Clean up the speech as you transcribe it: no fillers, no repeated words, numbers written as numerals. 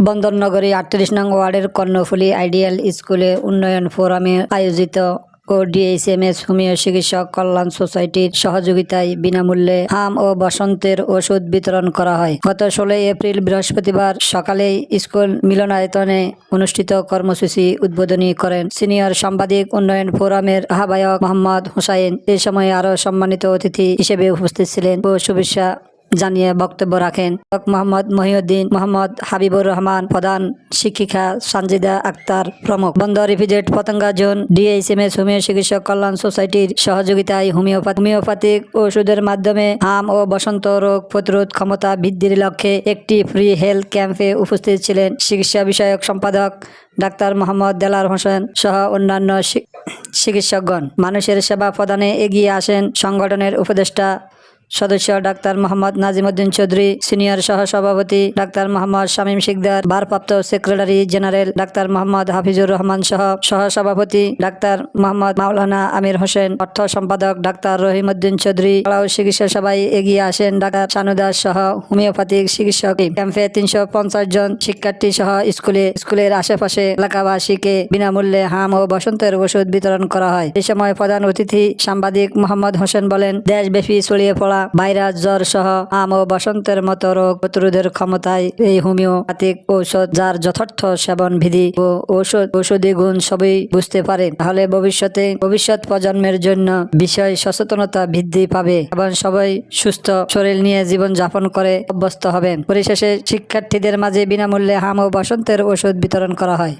বন্দরনগরী ৩৮ নং ওয়ার্ডের কর্ণফুলী আইডিয়াল স্কুলে উন্নয়ন ফোরামে আয়োজিত ও ডিএইচএমএস হোমিও চিকিৎসক কল্যাণ সোসাইটির সহযোগিতায় বিনামূল্যে হাম ও বসন্তের ওষুধ বিতরণ করা হয়। গত ১৬ এপ্রিল বৃহস্পতিবার সকালে স্কুল মিলনায়তনে অনুষ্ঠিত কর্মসূচি উদ্বোধনী করেন সিনিয়র সাংবাদিক উন্নয়ন ফোরামের আহ্বায়ক মোহাম্মদ হোসাইন। এ সময় আরও সম্মানিত অতিথি হিসেবে উপস্থিত ছিলেন ও শুভেচ্ছা জানিয়ে বক্তব্য রাখেন মোহাম্মদ মহিউদ্দিন, মোহাম্মদ হাবিবুর রহমান, প্রধান শিক্ষিকা সানজিদা আক্তার প্রমুখ। বন্দর EPZ Patenga zone DHMS homeo চিকিৎসক কল্যাণ সোসাইটির সহযোগিতায় হোমিওপ্যাথিক ওষুধের মাধ্যমে হাম ও বসন্ত রোগ প্রতিরোধ ক্ষমতা বৃদ্ধির লক্ষ্যে একটি ফ্রি হেলথ ক্যাম্পে উপস্থিত ছিলেন চিকিৎসা বিষয়ক সম্পাদক ডাক্তার মোহাম্মদ দেলার হোসেন সহ অন্যান্য চিকিৎসকগণ। মানুষের সেবা প্রদানে এগিয়ে আসেন সংগঠনের উপদেষ্টা সদস্য ডাক্তার মোহাম্মদ নাজিমউদ্দিন চৌধুরী, সিনিয়র সহসভাপতি ডাক্তার মোহাম্মদ শামীম শিকদার, ভারপ্রাপ্ত secretary general doctor Mohammad Hafizur Rahman সহ সহসভাপতি ডাক্তার মোহাম্মদ মাওলানা আমির হোসেন, অর্থ সম্পাদক ডাক্তার রহিমউদ্দিন চৌধুরী। এছাড়াও চিকিৎসা সভায় এগিয়ে আসেন ডাক্তার শানুদাস সহ হোমিওপ্যাথিক চিকিৎসক। ক্যাম্পে ৩৫০ জন শিক্ষার্থী সহ স্কুলের আশেপাশে এলাকাবাসীকে বিনামূল্যে হাম ও বসন্তের ওষুধ বিতরণ করা হয়। এই সময় প্রধান অতিথি সাংবাদিক মোহাম্মদ হোসেন বলেন, দেশব্যাপী ছড়িয়ে পড়া ভাইরাস, জ্বর সহ হাম ও বসন্তের মতো রোগ প্রতিরোধের ক্ষমতায় এই হোমিওপ্যাথিক ঔষধ, যার যথার্থ সেবন বিধি ও ঔষধি গুণ সবই বুঝতে পারে, তাহলে ভবিষ্যৎ প্রজন্মের জন্য বিষয় সচেতনতা বৃদ্ধি পাবে এবং সবাই সুস্থ শরীর নিয়ে জীবন যাপন করে অভ্যস্ত হবেন। পরিশেষে শিক্ষার্থীদের মাঝে বিনামূল্যে হাম ও বসন্তের ওষুধ বিতরণ করা হয়।